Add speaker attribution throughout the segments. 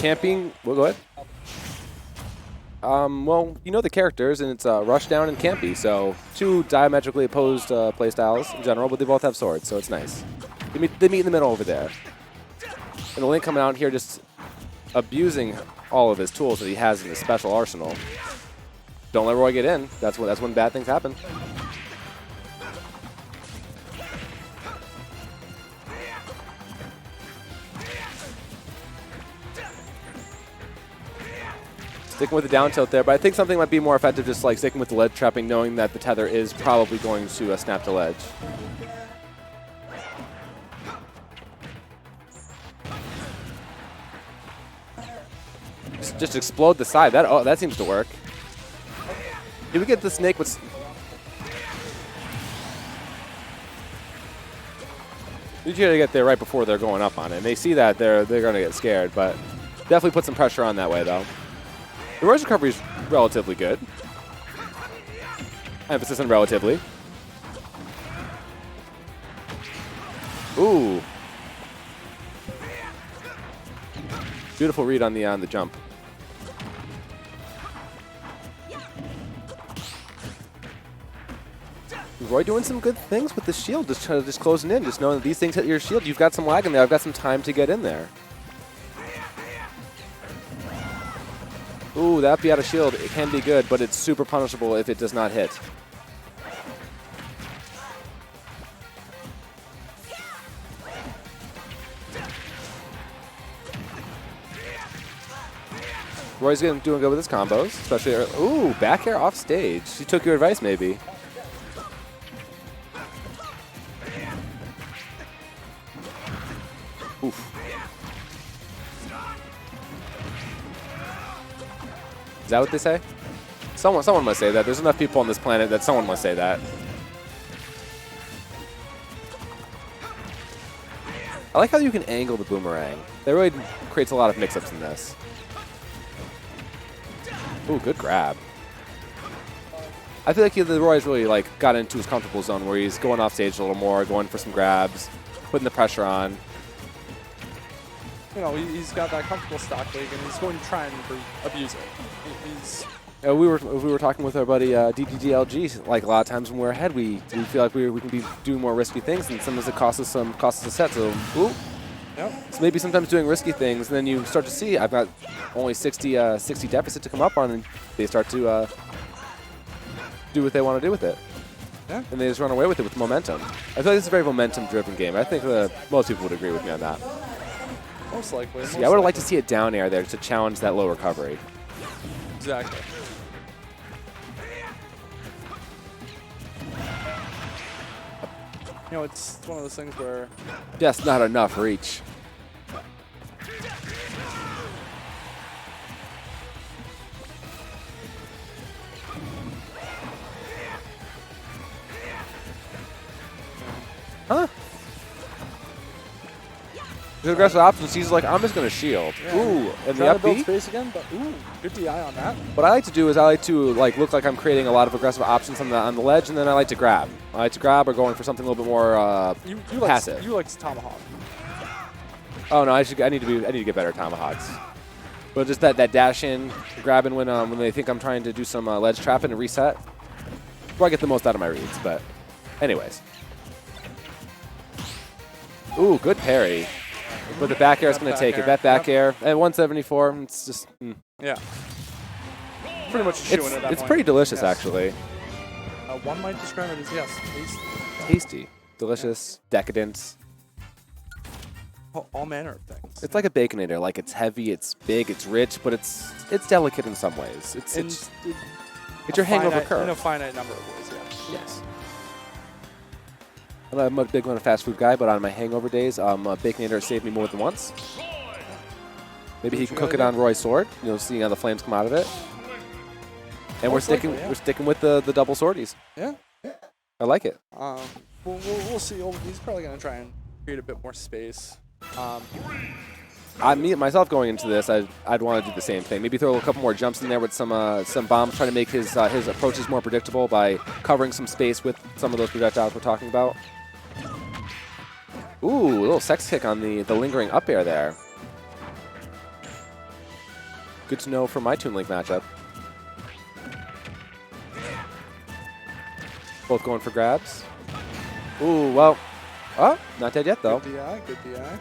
Speaker 1: camping. Well, go ahead. Well, you know the characters, and it's Rushdown and Campy, so two diametrically opposed playstyles in general, but they both have swords, so it's nice. They meet in the middle over there. And the Link coming out here just abusing all of his tools that he has in his special arsenal. Don't let Roy get in. That's when bad things happen. Sticking with the down tilt there, but I think something might be more effective just like sticking with the ledge trapping, knowing that the tether is probably going to snap the ledge. Just explode the side. That seems to work. Did we get the snake with... You gotta get there right before they're going up on it. And they see that they're gonna get scared, but definitely put some pressure on that way though. The Roy's recovery is relatively good. Emphasis on relatively. Ooh. Beautiful read on the jump. Roy doing some good things with the shield, just closing in, just knowing that these things hit your shield. You've got some lag in there. I've got some time to get in there. Ooh, that be out of shield. It can be good, but it's super punishable if it does not hit. Roy's doing good with his combos, especially. Ooh, back air off stage. He took your advice, maybe. Oof. Is that what they say? Someone must say that. There's enough people on this planet that someone must say that. I like how you can angle the boomerang. That really creates a lot of mix-ups in this. Ooh, good grab. I feel like the Roy's really got into his comfortable zone where he's going off stage a little more, going for some grabs, putting the pressure on.
Speaker 2: You know, he's got that comfortable stock league, and he's going to try and abuse it.
Speaker 1: We were talking with our buddy DDDLG. Like a lot of times when we're ahead, we feel like we can be doing more risky things, and sometimes it costs us a set. So, ooh.
Speaker 2: Yep.
Speaker 1: So maybe sometimes doing risky things, and then you start to see I've got only 60 deficit to come up on, and they start to do what they want to do with it.
Speaker 2: Yeah.
Speaker 1: And they just run away with it with momentum. I feel like it's a very momentum-driven game. I think most people would agree with me on that.
Speaker 2: Most likely.
Speaker 1: So, yeah, I would like to see a down air there to challenge that low recovery.
Speaker 2: Exactly. You know, it's one of those things where...
Speaker 1: Just not enough reach. Huh? The aggressive options, he's like, I'm just going to shield.
Speaker 2: Yeah.
Speaker 1: Ooh, and the
Speaker 2: trying to
Speaker 1: up
Speaker 2: build
Speaker 1: B.
Speaker 2: space again, but ooh, good DI on that.
Speaker 1: What I like to do is I like to look like I'm creating a lot of aggressive options on the ledge, and then I like to grab. I like to grab or going for something a little bit more passive.
Speaker 2: You like tomahawk.
Speaker 1: Oh no, I need to get better at tomahawks. But just that dash in, grabbing when they think I'm trying to do some ledge trapping and reset. Where I get the most out of my reads, but anyways. Ooh, good parry. But the back air is going to take it. That back air at 174, it's just...
Speaker 2: Yeah. Pretty much chewing at that point.
Speaker 1: It's pretty delicious, actually.
Speaker 2: One might describe it as, yes,
Speaker 1: tasty. Delicious, decadent.
Speaker 2: All manner of things.
Speaker 1: It's like a Baconator. Like, it's heavy, it's big, it's rich, but it's delicate in some ways. It's your hangover curve.
Speaker 2: In a finite number of ways, yeah.
Speaker 1: Yes. I'm a big one of fast food guy, but on my hangover days, Baconator saved me more than once. Maybe he can cook it on Roy's sword, seeing how the flames come out of it. And we're sticking with the double swordies.
Speaker 2: Yeah.
Speaker 1: I like it.
Speaker 2: We'll see. He's probably going to try and create a bit more space.
Speaker 1: Myself going into this, I'd want to do the same thing. Maybe throw a couple more jumps in there with some bombs, trying to make his approaches more predictable by covering some space with some of those projectiles we're talking about. Ooh, a little sex kick on the lingering up air there. Good to know for my Toon Link matchup. Both going for grabs. Ooh, well. Oh, not dead yet, though.
Speaker 2: Good DI, good DI.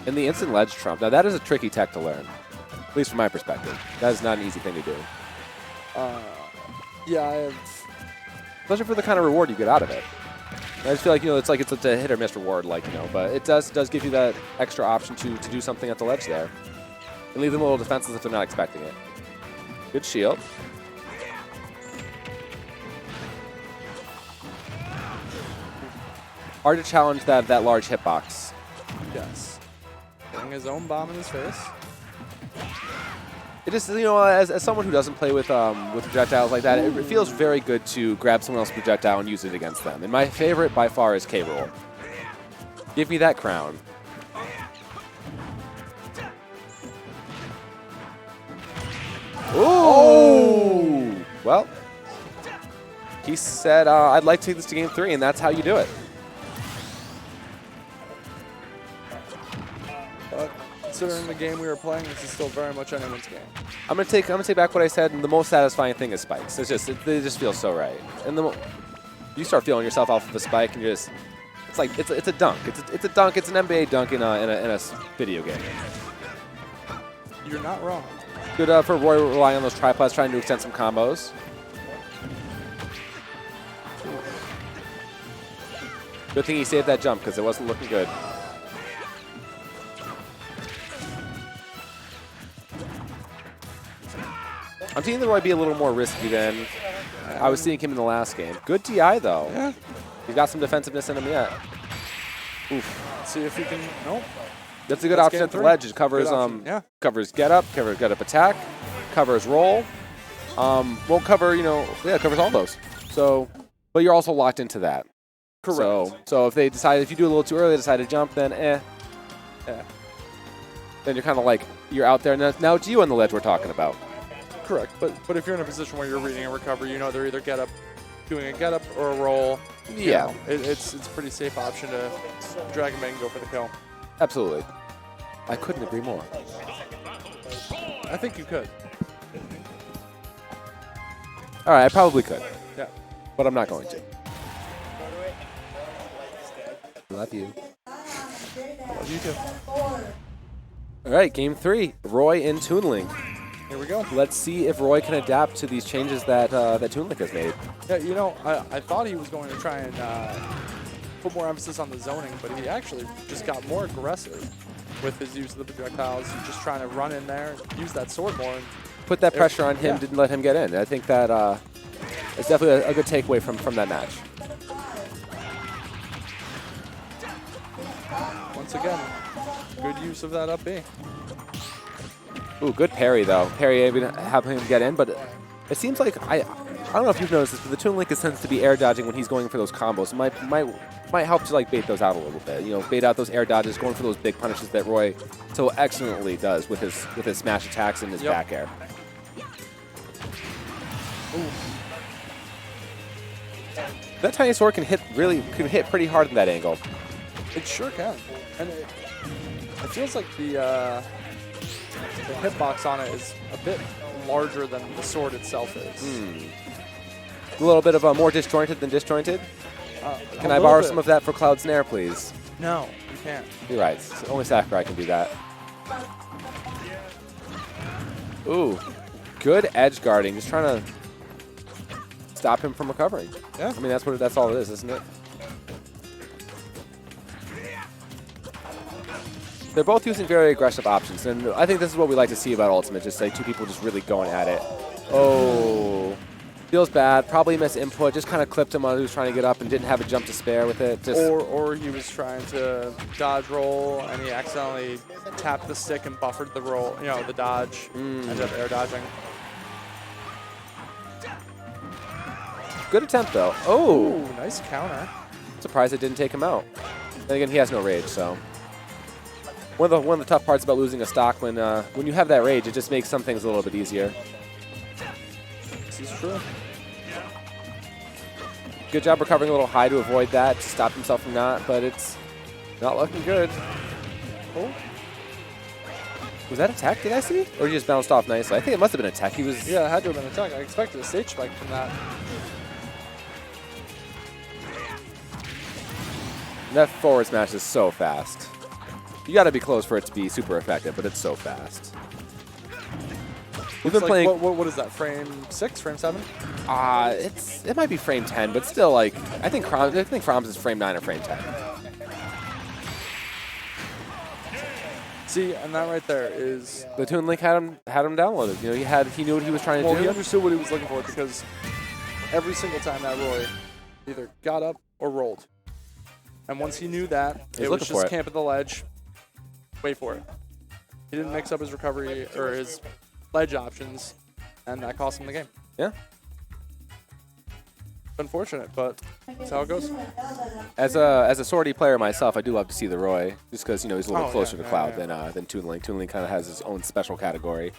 Speaker 1: And the instant ledge trump. Now, that is a tricky tech to learn, at least from my perspective. That is not an easy thing to do.
Speaker 2: Yeah, I have.
Speaker 1: Especially for the kind of reward you get out of it. I just feel like, it's a hit or miss reward, but it does give you that extra option to do something at the ledge there. And leave them a little defenseless if they're not expecting it. Good shield. Hard to challenge that large hitbox.
Speaker 2: Yes. Getting his own bomb in his face.
Speaker 1: It just, as someone who doesn't play with projectiles like that, it feels very good to grab someone else's projectile and use it against them. And my favorite by far is K-Rool. Give me that crown. Ooh! Well, he said, I'd like to take this to game 3, and that's how you do it.
Speaker 2: But considering the game we were playing, this is still very much anyone's game.
Speaker 1: I'm gonna take back what I said, and the most satisfying thing is spikes. They just feel so right. And you start feeling yourself off of a spike, and it's a dunk. It's a dunk. It's an NBA dunk in a video game.
Speaker 2: You're not wrong.
Speaker 1: Good for Roy relying on those tripods, trying to extend some combos. Good thing he saved that jump because it wasn't looking good. I'm seeing the Roy be a little more risky than I was seeing him in the last game. Good DI, though.
Speaker 2: Yeah.
Speaker 1: He's got some defensiveness in him yet. Oof.
Speaker 2: Let's see if he can. Nope.
Speaker 1: That's a good option at the ledge. It covers covers get up attack, covers roll. Won't cover, covers all those. So, but you're also locked into that.
Speaker 2: Correct.
Speaker 1: So if you do a little too early, decide to jump, then Then you're kind of like, you're out there. Now it's you on the ledge we're talking about.
Speaker 2: Correct. But if you're in a position where you're reading a recovery, they're either doing a get up or a roll.
Speaker 1: Yeah.
Speaker 2: It's a pretty safe option to drag him in and go for the kill.
Speaker 1: Absolutely. I couldn't agree more.
Speaker 2: I think you could.
Speaker 1: All right, I probably could.
Speaker 2: Yeah.
Speaker 1: But I'm not going to. Love you.
Speaker 2: Love you too.
Speaker 1: All right, game 3. Roy and Toon Link.
Speaker 2: Here we go.
Speaker 1: Let's see if Roy can adapt to these changes that Toon Link has made.
Speaker 2: Yeah, I thought he was going to try and put more emphasis on the zoning, but he actually just got more aggressive with his use of the projectiles. He's just trying to run in there, use that sword more. And
Speaker 1: put that pressure on him, didn't let him get in. I think that is definitely a good takeaway from that match.
Speaker 2: Once again, good use of that up B.
Speaker 1: Ooh, good parry, though. Parry able to have him get in, but it seems like, I don't know if you've noticed this, but the Toon Link tends to be air dodging when he's going for those combos. Might help to bait those out a little bit. Bait out those air dodges, going for those big punishes that Roy so excellently does with his smash attacks and his back air. Ooh. That tiny sword can hit pretty hard in that angle.
Speaker 2: It sure can, and it feels like the hitbox on it is a bit larger than the sword itself is.
Speaker 1: A little bit of more disjointed than disjointed. Can I borrow some of that for Cloud Snare, please?
Speaker 2: No, you can't.
Speaker 1: You're right. Only Sakurai can do that. Ooh, good edge guarding. Just trying to stop him from recovering.
Speaker 2: Yeah.
Speaker 1: I mean, that's all it is, isn't it? They're both using very aggressive options, and I think this is what we like to see about Ultimate, just two people just really going at it. Oh, feels bad. Probably missed input, just kind of clipped him while he was trying to get up and didn't have a jump to spare with it.
Speaker 2: Or he was trying to dodge roll, and he accidentally tapped the stick and buffered the roll, the dodge, ended up air dodging.
Speaker 1: Good attempt, though. Oh,
Speaker 2: ooh, nice counter.
Speaker 1: Surprised it didn't take him out. Then again, he has no rage, so. One of the tough parts about losing a stock when you have that rage, it just makes some things a little bit easier.
Speaker 2: This is true.
Speaker 1: Good job recovering a little high to avoid that, to stop himself from that, but it's not looking good.
Speaker 2: Oh.
Speaker 1: Was that a tech, did I see? Or he just bounced off nicely? I think it must have been a tech. He was...
Speaker 2: Yeah, it had to have been a tech. I expected a stage spike from that.
Speaker 1: That forward smash is so fast. You got to be close for it to be super effective, but it's so fast. We've been playing...
Speaker 2: What is that, frame 6, frame 7?
Speaker 1: It might be frame 10, but still, like, I think From's is frame 9 or frame 10.
Speaker 2: See, and that right there is...
Speaker 1: The Toon Link had him downloaded. You know, he knew what he was trying to do.
Speaker 2: Well, he understood what he was looking for because every single time that Roy either got up or rolled. And once he knew that, it was just camp at the ledge, wait for it. He didn't mix up his recovery or his ledge options, and that cost him the game.
Speaker 1: Yeah.
Speaker 2: Unfortunate, but that's how it goes.
Speaker 1: As a swordy player myself, I do love to see the Roy, just because, you know, he's a little closer to Cloud than Toon Link. Toon Link kind of has his own special category.